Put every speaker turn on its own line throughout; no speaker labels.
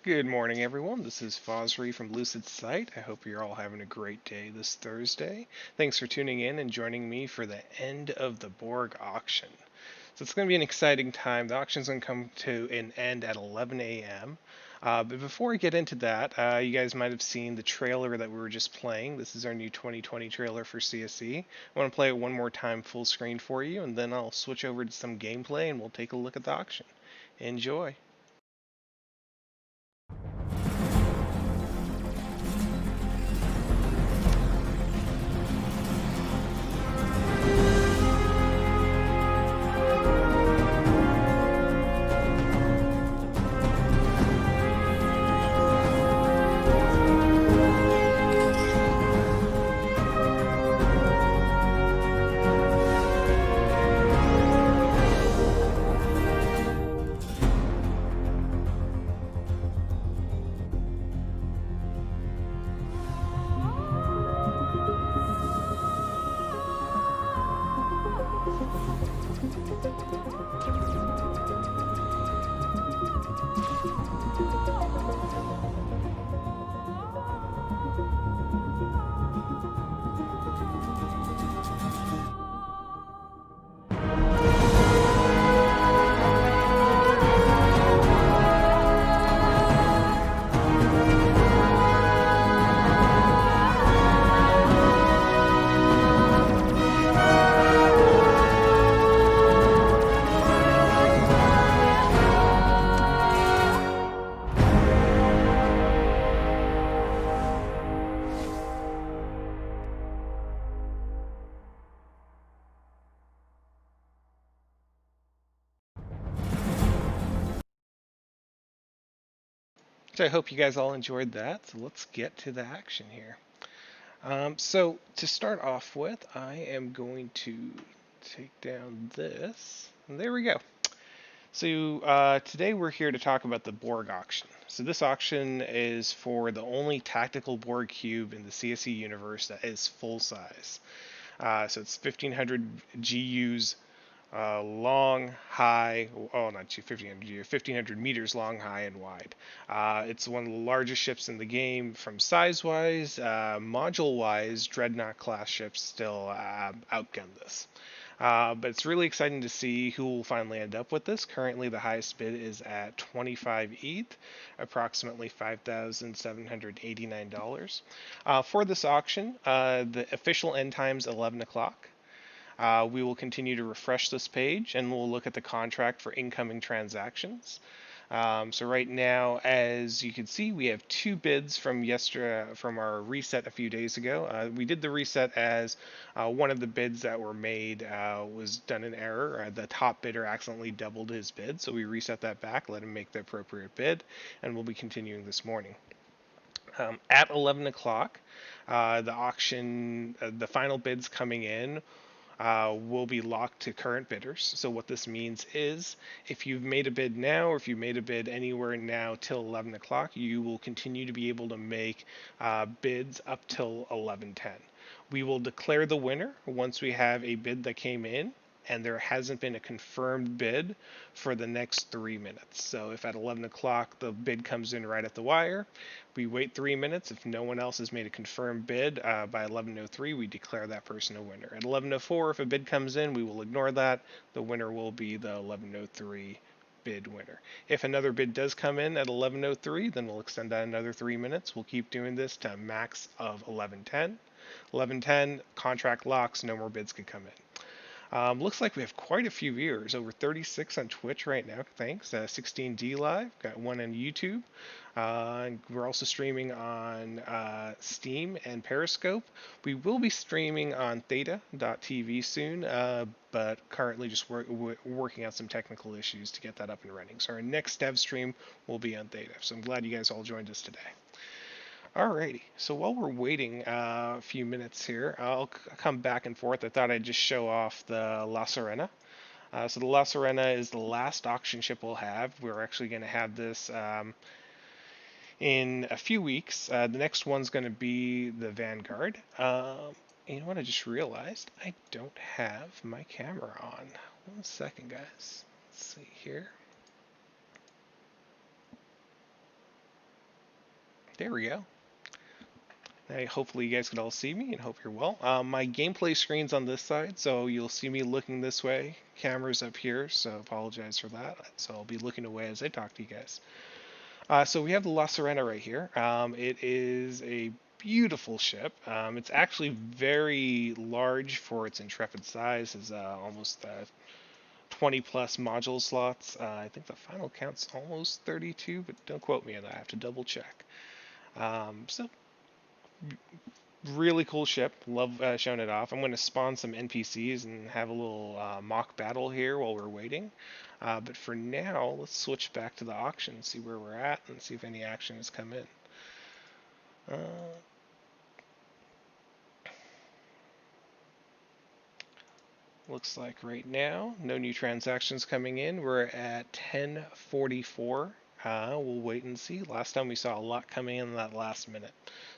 Good morning, everyone. This is Fosri from Lucid Sight. I hope you're all having a great day this Thursday. Thanks for tuning in and joining me for the end of the Borg auction. So it's going to be an exciting time. The auction's going to come to an end at 11 a.m. But before I get into that, you guys might have seen the trailer that we were just playing. This is our new 2020 trailer for CSC. I want to play it one more time full screen for you, and then I'll switch over to some gameplay and we'll take a look at the auction. Enjoy. So I hope you guys all enjoyed that. So let's get to the action here. So to start off with, I am going to take down this. And there we go. So today we're here to talk about the Borg auction. So this auction is for the only tactical Borg cube in the CSC universe that is full size. So it's 1500 GUs long, high, oh, not 1500, 1500 meters long, high, and wide. It's one of the largest ships in the game from size-wise. Module-wise, Dreadnought class ships still outgun this. But it's really exciting to see who will finally end up with this. Currently, the highest bid is at 25 ETH, approximately $5,789. For this auction, the official end time is 11 o'clock. We will continue to refresh this page and we'll look at the contract for incoming transactions. So right now, as you can see, we have two bids from our reset a few days ago. We did the reset as one of the bids that were made was done in error. The top bidder accidentally doubled his bid, so we reset that back, let him make the appropriate bid, and we'll be continuing this morning. At 11 o'clock, the auction, the final bids coming in will be locked to current bidders. So what this means is if you've made a bid now or if you made a bid anywhere now till 11 o'clock, you will continue to be able to make bids up till 11:10. We will declare the winner once we have a bid that came in and there hasn't been a confirmed bid for the next 3 minutes. So if at 11 o'clock the bid comes in right at the wire, we wait 3 minutes. If no one else has made a confirmed bid by 11:03, we declare that person a winner. At 11:04, if a bid comes in, we will ignore that. The winner will be the 11:03 bid winner. If another bid does come in at 11:03, then we'll extend that another 3 minutes. We'll keep doing this to a max of 11:10. 11:10, contract locks, no more bids can come in. Looks like we have quite a few viewers, over 36 on Twitch right now. Thanks. 16D Live, got one on YouTube. We're also streaming on Steam and Periscope. We will be streaming on theta.tv soon, but currently just working out some technical issues to get that up and running. So our next dev stream will be on Theta. So I'm glad you guys all joined us today. Alrighty, so while we're waiting a few minutes here, I'll come back and forth. I thought I'd just show off the Lazaretto. So the Lazaretto is the last auction ship we'll have. We're actually going to have this in a few weeks. The next one's going to be the Vanguard. You know what, I just realized I don't have my camera on. 1 second, guys. Let's see here. There we go. Hopefully you guys can all see me and hope you're well. My gameplay screen's on this side, so you'll see me looking this way. Camera's up here, so apologize for that. So I'll be looking away as I talk to you guys. So we have the Lazaretto right here. It is a beautiful ship. It's actually very large for its intrepid size. It's almost 20 plus module slots. I think the final count's almost 32, but don't quote me on that. I have to double check. So really cool ship. Love showing it off. I'm going to spawn some NPCs and have a little mock battle here while we're waiting. But for now, let's switch back to the auction, see where we're at, and see if any action has come in. Looks like right now, no new transactions coming in. We're at 10:44. We'll wait and see. Last time we saw a lot coming in that last minute.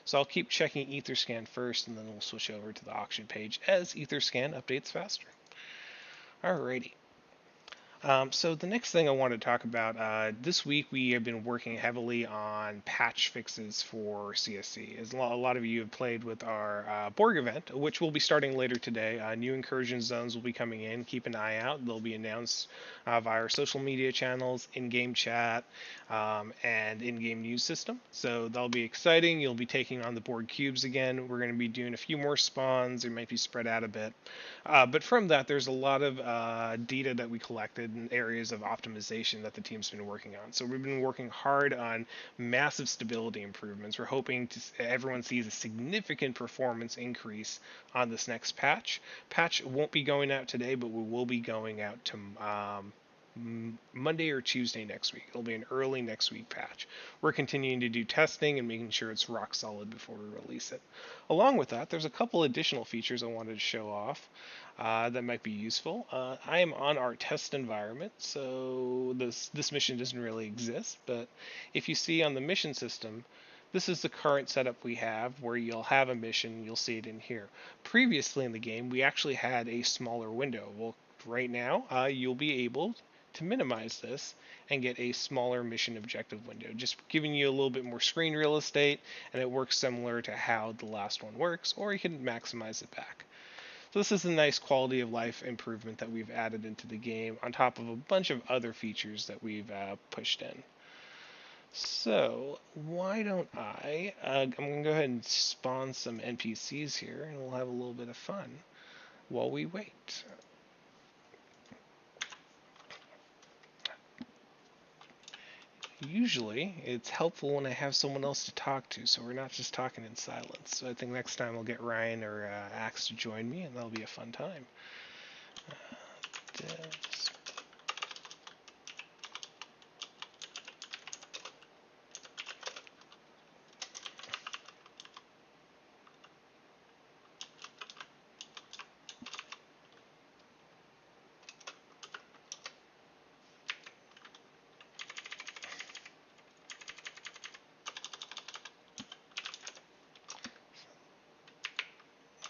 So I'll keep checking Etherscan first, and then we'll switch over to the auction page as Etherscan updates faster. Alrighty. So the next thing I want to talk about, this week we have been working heavily on patch fixes for CSC. As a lot of you have played with our Borg event, which will be starting later today. New incursion zones will be coming in. Keep an eye out. They'll be announced via our social media channels, in-game chat, and in-game news system. So that'll be exciting. You'll be taking on the Borg cubes again. We're going to be doing a few more spawns. They might be spread out a bit. But from that, there's a lot of data that we collected and areas of optimization that the team's been working on. So we've been working hard on massive stability improvements. We're hoping everyone sees a significant performance increase on this next patch. Patch won't be going out today, but we will be going out to Monday or Tuesday next week. It'll be an early next week patch. We're continuing to do testing and making sure it's rock solid before we release it. Along with that, there's a couple additional features I wanted to show off that might be useful. I am on our test environment, so this mission doesn't really exist, but if you see on the mission system, this is the current setup we have where you'll have a mission, you'll see it in here. Previously in the game, we actually had a smaller window. Well, right now, you'll be able to minimize this and get a smaller mission objective window, just giving you a little bit more screen real estate, and it works similar to how the last one works, or you can maximize it back. So this is a nice quality of life improvement that we've added into the game on top of a bunch of other features that we've pushed in. So why don't I'm going to go ahead and spawn some NPCs here, and we'll have a little bit of fun while we wait. Usually, it's helpful when I have someone else to talk to, so we're not just talking in silence. So I think next time I'll get Ryan or Axe to join me, and that'll be a fun time.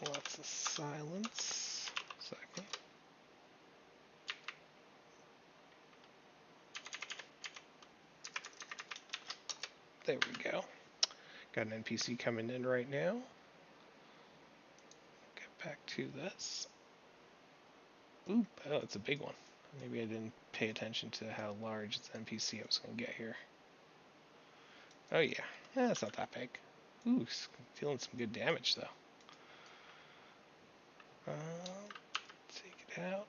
Lots of silence. Second. There we go. Got an NPC coming in right now. Get back to this. Oop, oh, it's a big one. Maybe I didn't pay attention to how large the NPC I was going to get here. Oh yeah, it's not that big. Ooh, feeling some good damage though. Take it out.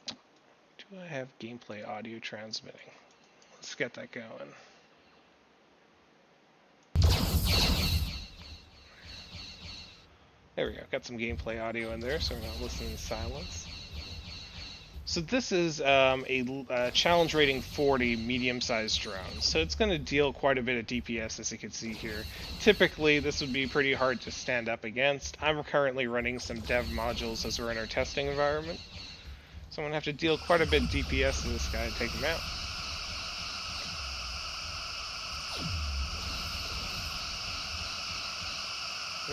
Do I have gameplay audio transmitting? Let's get that going. There we go. Got some gameplay audio in there, so we're not listening in silence. So this is a challenge rating 40 medium-sized drone. So it's going to deal quite a bit of DPS, as you can see here. Typically, this would be pretty hard to stand up against. I'm currently running some dev modules as we're in our testing environment. So I'm going to have to deal quite a bit of DPS to this guy to take him out.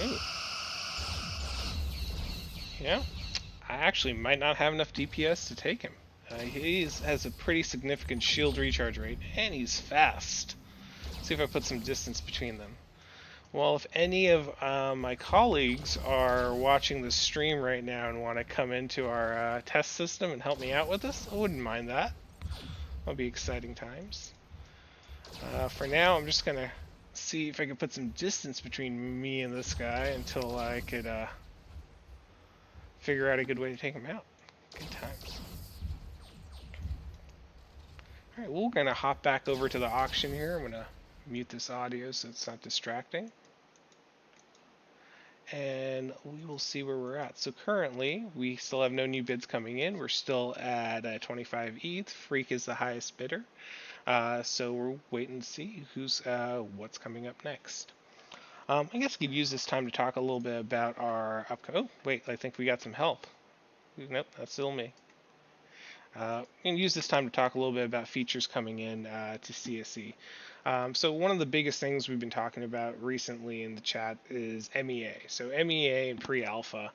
Ooh. Yeah. I actually might not have enough DPS to take him. He has a pretty significant shield recharge rate, and he's fast. See if I put some distance between them. Well, if any of my colleagues are watching the stream right now and want to come into our test system and help me out with this, I wouldn't mind that. That'll be exciting times. For now, I'm just going to see if I can put some distance between me and this guy until I could figure out a good way to take him out. Good times. Alright, we're going to hop back over to the auction here. I'm going to mute this audio so it's not distracting. And we will see where we're at. So currently, we still have no new bids coming in. We're still at 25 ETH. Freak is the highest bidder. So we're waiting to see what's coming up next. I guess we could use this time to talk a little bit about our upcoming. Oh, wait, I think we got some help. Nope, that's still me. We can use this time to talk a little bit about features coming in to CSC. So one of the biggest things we've been talking about recently in the chat is MEA. So MEA and pre-alpha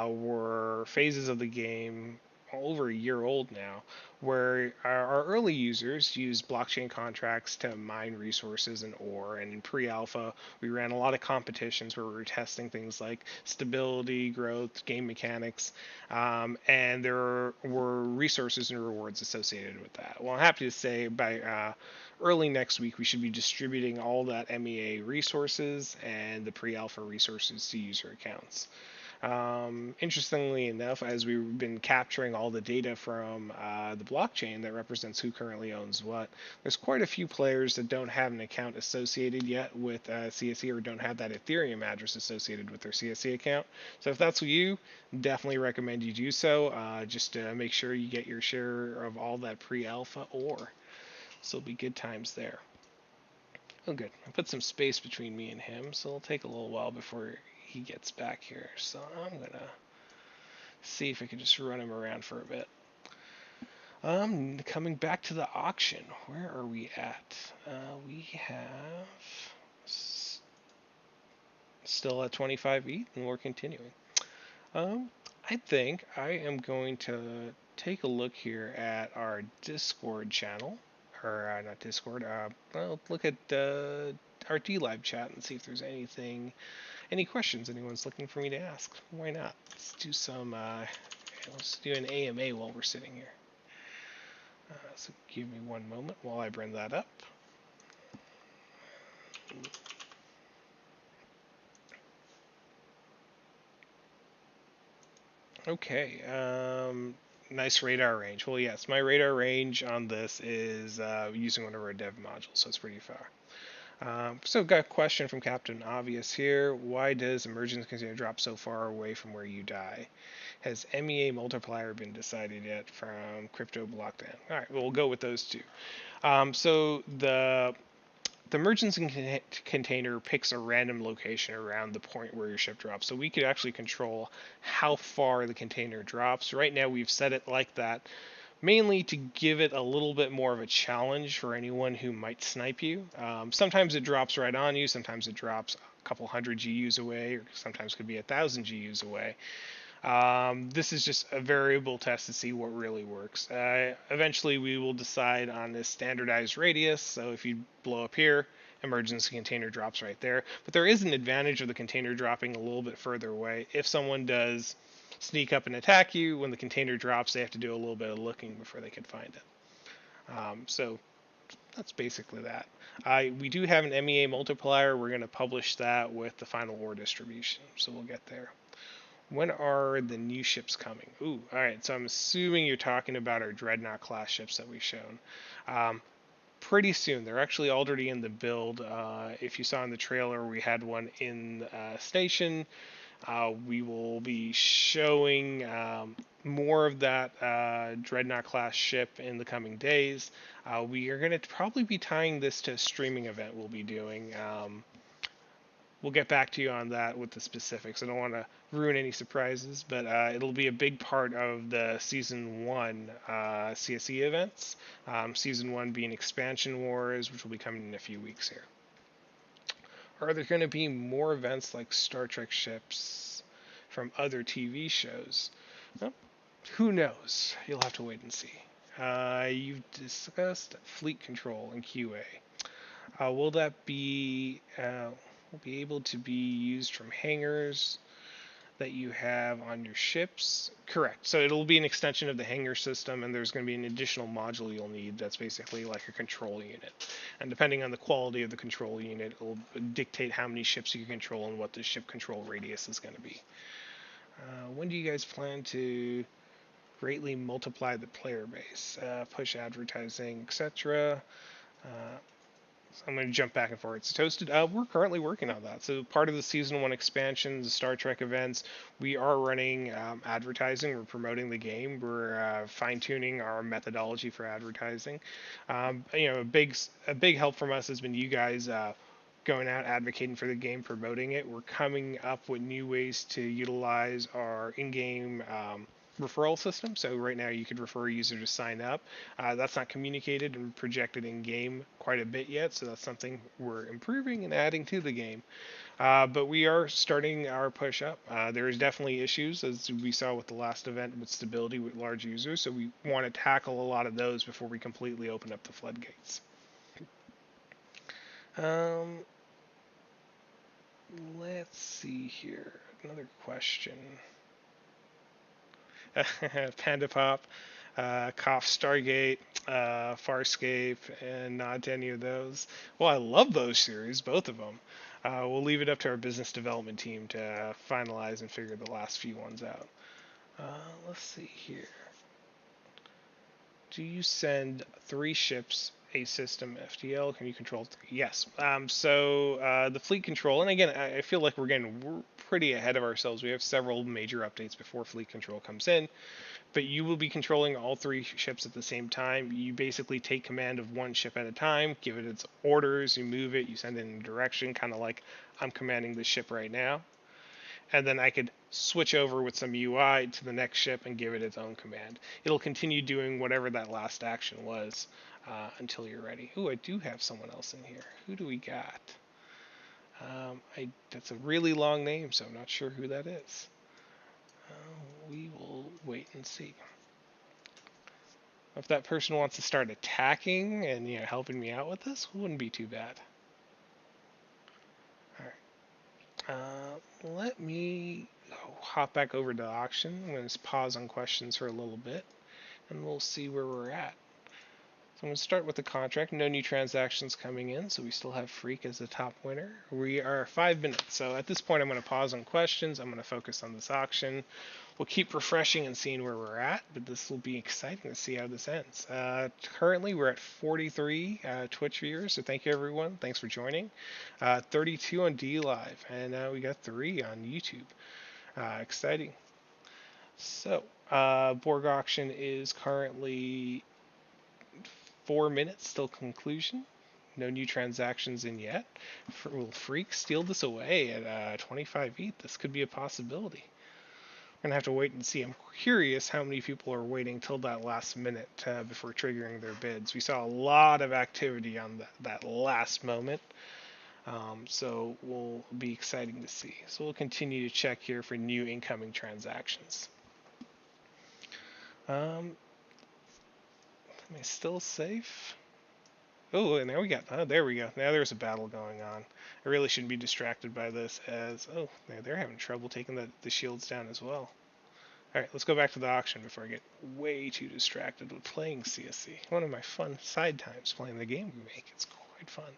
were phases of the game over a year old now, where our early users used blockchain contracts to mine resources and ore. And in pre-alpha, we ran a lot of competitions where we were testing things like stability, growth, game mechanics, and there were resources and rewards associated with that. Well, I'm happy to say by early next week, we should be distributing all that MEA resources and the pre-alpha resources to user accounts. Interestingly enough, as we've been capturing all the data from the blockchain that represents who currently owns what, there's quite a few players that don't have an account associated yet with CSC or don't have that Ethereum address associated with their CSC account. So if that's you, definitely recommend you do so, just to make sure you get your share of all that pre-alpha ore. So it'll be good times there. Oh, good. I put some space between me and him, so it'll take a little while before he gets back here. So I'm going to see if I can just run him around for a bit. Coming back to the auction. Where are we at? We have still at 25 ETH, and we're continuing. I think I am going to take a look here at our Discord channel. Or not Discord. Well, look at our DLive chat and see if there's any questions anyone's looking for me to ask. Why not? Let's do some. Let's do an AMA while we're sitting here. So give me one moment while I bring that up. Okay. Nice radar range. Well, yes, my radar range on this is using one of our dev modules, so it's pretty far. So got a question from Captain Obvious here. Why does emergence container drop so far away from where you die? Has MEA multiplier been decided yet from crypto blockchain? All right, well, we'll go with those two. So the emergency container picks a random location around the point where your ship drops. So we could actually control how far the container drops. Right now we've set it like that, mainly to give it a little bit more of a challenge for anyone who might snipe you. Sometimes it drops right on you, sometimes it drops a couple hundred GUs away, or sometimes it could be 1,000 GUs away. This is just a variable test to see what really works. Eventually, we will decide on this standardized radius. So if you blow up here, emergency container drops right there. But there is an advantage of the container dropping a little bit further away. If someone does sneak up and attack you, when the container drops, they have to do a little bit of looking before they can find it. So that's basically that. We do have an MEA multiplier. We're going to publish that with the final ore distribution. So we'll get there. When are the new ships coming? Ooh, all right. So I'm assuming you're talking about our Dreadnought class ships that we've shown. Pretty soon. They're actually already in the build. If you saw in the trailer, we had one in station. We will be showing more of that Dreadnought class ship in the coming days. We are going to probably be tying this to a streaming event we'll be doing. We'll get back to you on that with the specifics. I don't want to ruin any surprises, but it'll be a big part of the Season 1 CSE events. Season 1 being Expansion Wars, which will be coming in a few weeks here. Are there going to be more events like Star Trek ships from other TV shows? Well, who knows? You'll have to wait and see. You've discussed fleet control and QA. Will that be will be able to be used from hangars that you have on your ships? Correct. So it'll be an extension of the hangar system, and there's going to be an additional module you'll need that's basically like a control unit. And depending on the quality of the control unit, it'll dictate how many ships you can control and what the ship control radius is going to be. When do you guys plan to greatly multiply the player base, push advertising, etc.? I'm going to jump back and forth. So Toasted, we're currently working on that. So part of the season one expansion, the Star Trek events, we are running advertising. We're promoting the game. We're fine tuning our methodology for advertising. A big help from us has been you guys. Going out advocating for the game, promoting it. We're coming up with new ways to utilize our in-game referral system. So right now you could refer a user to sign up. That's not communicated and projected in game quite a bit yet, so that's something we're improving and adding to the game. But we are starting our push up. There is definitely issues, as we saw with the last event, with stability with large users. So we want to tackle a lot of those before we completely open up the floodgates. Let's see here. Another question. Panda Pop, Cough Stargate, Farscape, and not to any of those. Well, I love those series, both of them. We'll leave it up to our business development team to finalize and figure the last few ones out. Let's see here. Do you send 3 ships a system FTL? Can you control 3? Yes. The fleet control, and again, I feel like we're pretty ahead of ourselves. We have several major updates before fleet control comes in, but you will be controlling all 3 ships at the same time. You basically take command of one ship at a time, give it its orders, you move it, you send it in a direction, kind of like I'm commanding this ship right now. And then I could switch over with some UI to the next ship and give it its own command. It'll continue doing whatever that last action was until you're ready. Ooh, I do have someone else in here. Who do we got? That's a really long name, so I'm not sure who that is. We will wait and see. If that person wants to start attacking and helping me out with this, wouldn't be too bad. All right. Let me hop back over to the auction. I'm going to pause on questions for a little bit, and we'll see where we're at. So I'm going to start with the contract. No new transactions coming in, so we still have Freak as the top winner. We are 5 minutes, so at this point I'm going to pause on questions. I'm going to focus on this auction. We'll keep refreshing and seeing where we're at, but this will be exciting to see how this ends. Currently we're at 43 Twitch viewers, so thank you everyone. Thanks for joining. 32 on D Live, and we got 3 on YouTube. Exciting. So, Borg Auction is currently 4 minutes till conclusion. No new transactions in yet. Will Freak steal this away at 25 ETH? This could be a possibility. We're going to have to wait and see. I'm curious how many people are waiting till that last minute before triggering their bids. We saw a lot of activity on that last moment. So will be exciting to see. So we'll continue to check here for new incoming transactions. Am I still safe? Oh, and there we go. Oh, there we go. Now there's a battle going on. I really shouldn't be distracted by this as, oh, they're having trouble taking the shields down as well. Alright, let's go back to the auction before I get way too distracted with playing CSC. One of my fun side times playing the game we make. It's quite fun.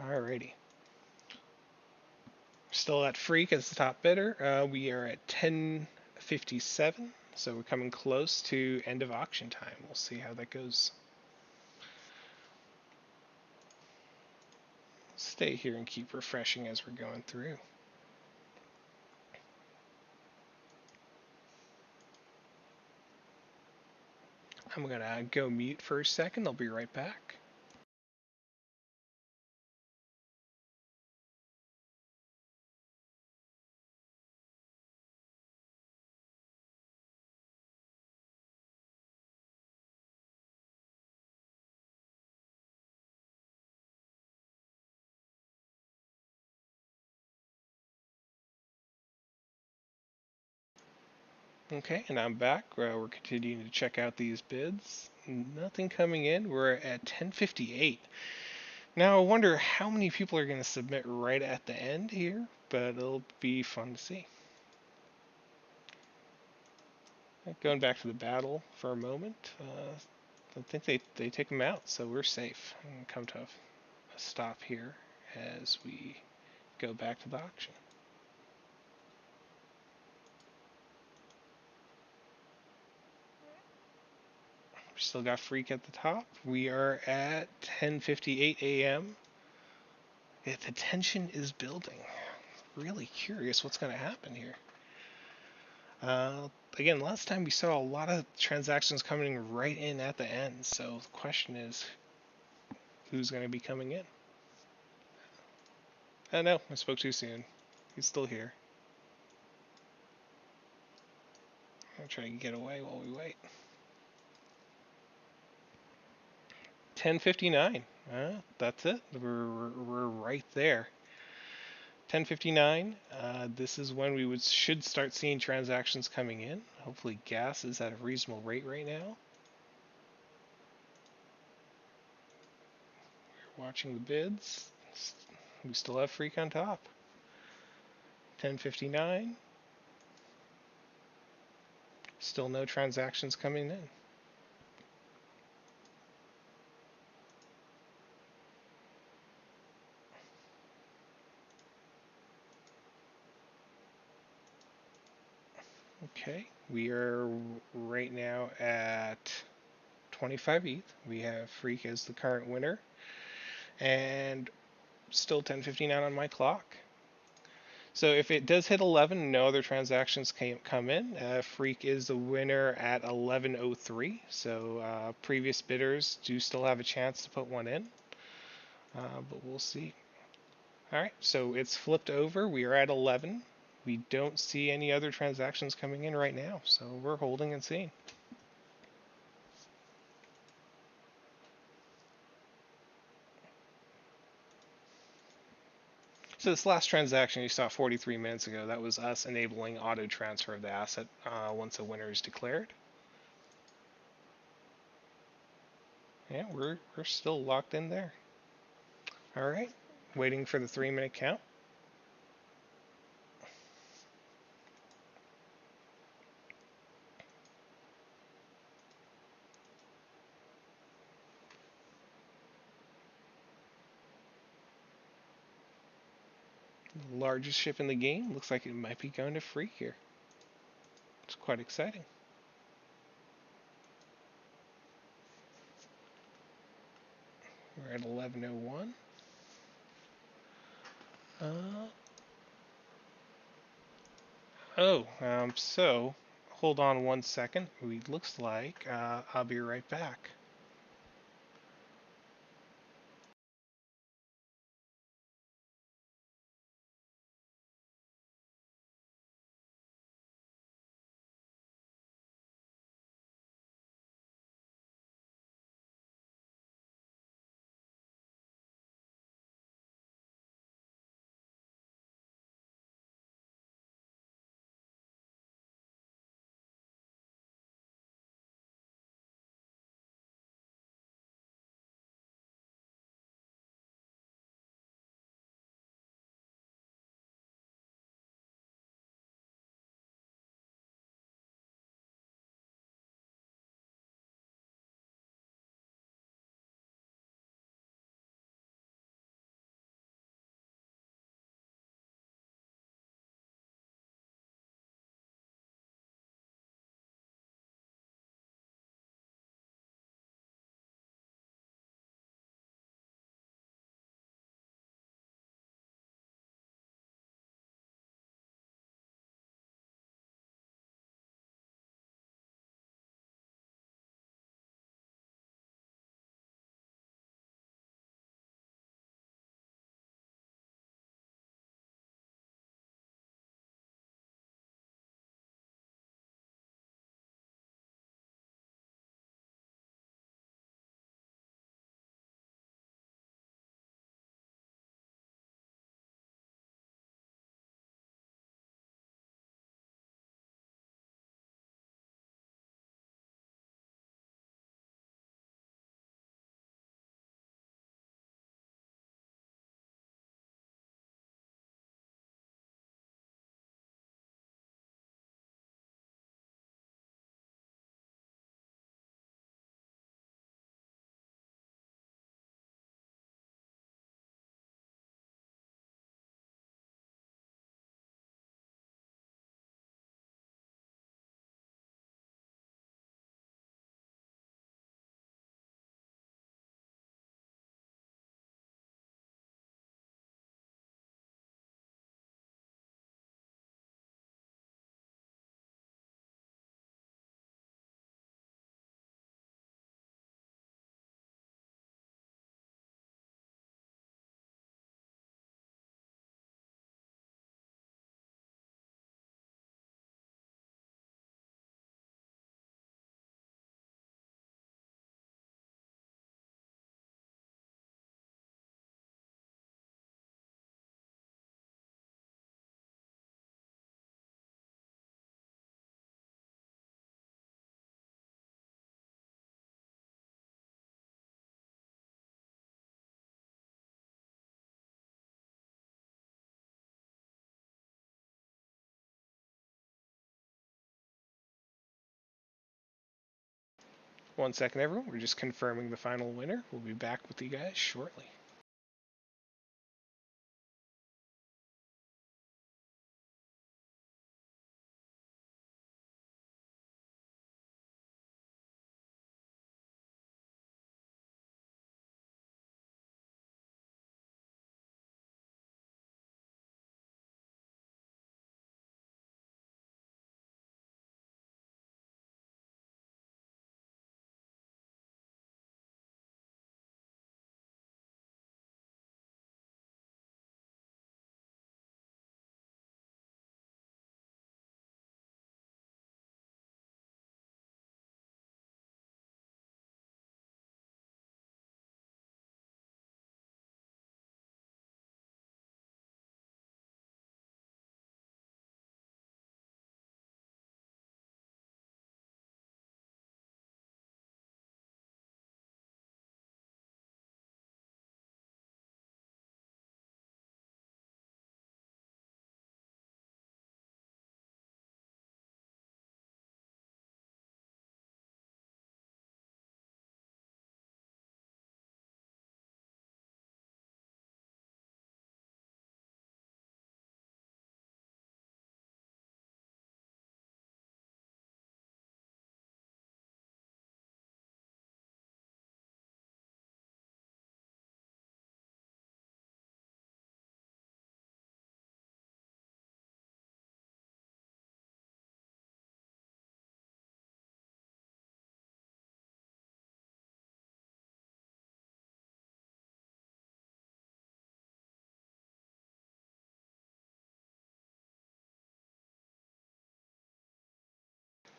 Alrighty. Still at Freak as the top bidder. We are at 10:57, so we're coming close to end of auction time. We'll see how that goes. Stay here and keep refreshing as we're going through. I'm going to go mute for a second. I'll be right back. Okay, and I'm back. We're continuing to check out these bids. Nothing coming in. We're at 10:58. Now I wonder how many people are going to submit right at the end here, but it'll be fun to see. Going back to the battle for a moment, I think they take them out, so we're safe. And come to a stop here as we go back to the auction. We still got Freak at the top. We are at 10:58 a.m. The tension is building. Really curious what's going to happen here. Again, last time we saw a lot of transactions coming right in at the end, so the question is, who's going to be coming in? Oh no, I spoke too soon. He's still here. I'm trying to get away while we wait. 10:59. That's it. We're right there. 10:59. This is when we should start seeing transactions coming in. Hopefully, gas is at a reasonable rate right now. We're watching the bids. We still have Freak on top. 10:59. Still no transactions coming in. Okay, we are right now at 25 ETH. We have Freak as the current winner, and still 10:59 on my clock. So if it does hit 11, no other transactions come in. Freak is the winner at 11:03. So previous bidders do still have a chance to put one in, but we'll see. All right, so it's flipped over. We are at 11. We don't see any other transactions coming in right now, so we're holding and seeing. So this last transaction you saw 43 minutes ago, that was us enabling auto transfer of the asset once a winner is declared. Yeah, we're still locked in there. All right, waiting for the 3-minute count. The largest ship in the game looks like it might be going to Freak here. It's quite exciting. We're at 11:01. So hold on 1 second. It looks like I'll be right back. 1 second, everyone. We're just confirming the final winner. We'll be back with you guys shortly.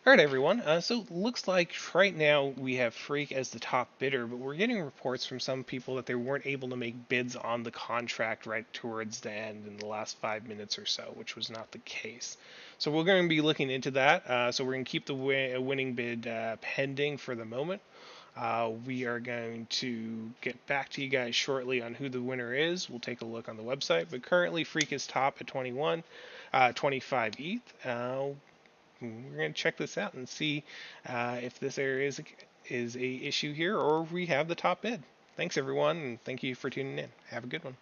All right, everyone. So looks like right now we have Freak as the top bidder, but we're getting reports from some people that they weren't able to make bids on the contract right towards the end in the last 5 minutes or so, which was not the case. So we're going to be looking into that. So we're going to keep the winning bid pending for the moment. We are going to get back to you guys shortly on who the winner is. We'll take a look on the website, but currently Freak is top at 25 ETH. We're going to check this out and see if this area is a issue here or we have the top bid. Thanks everyone, and thank you for tuning in. Have a good one.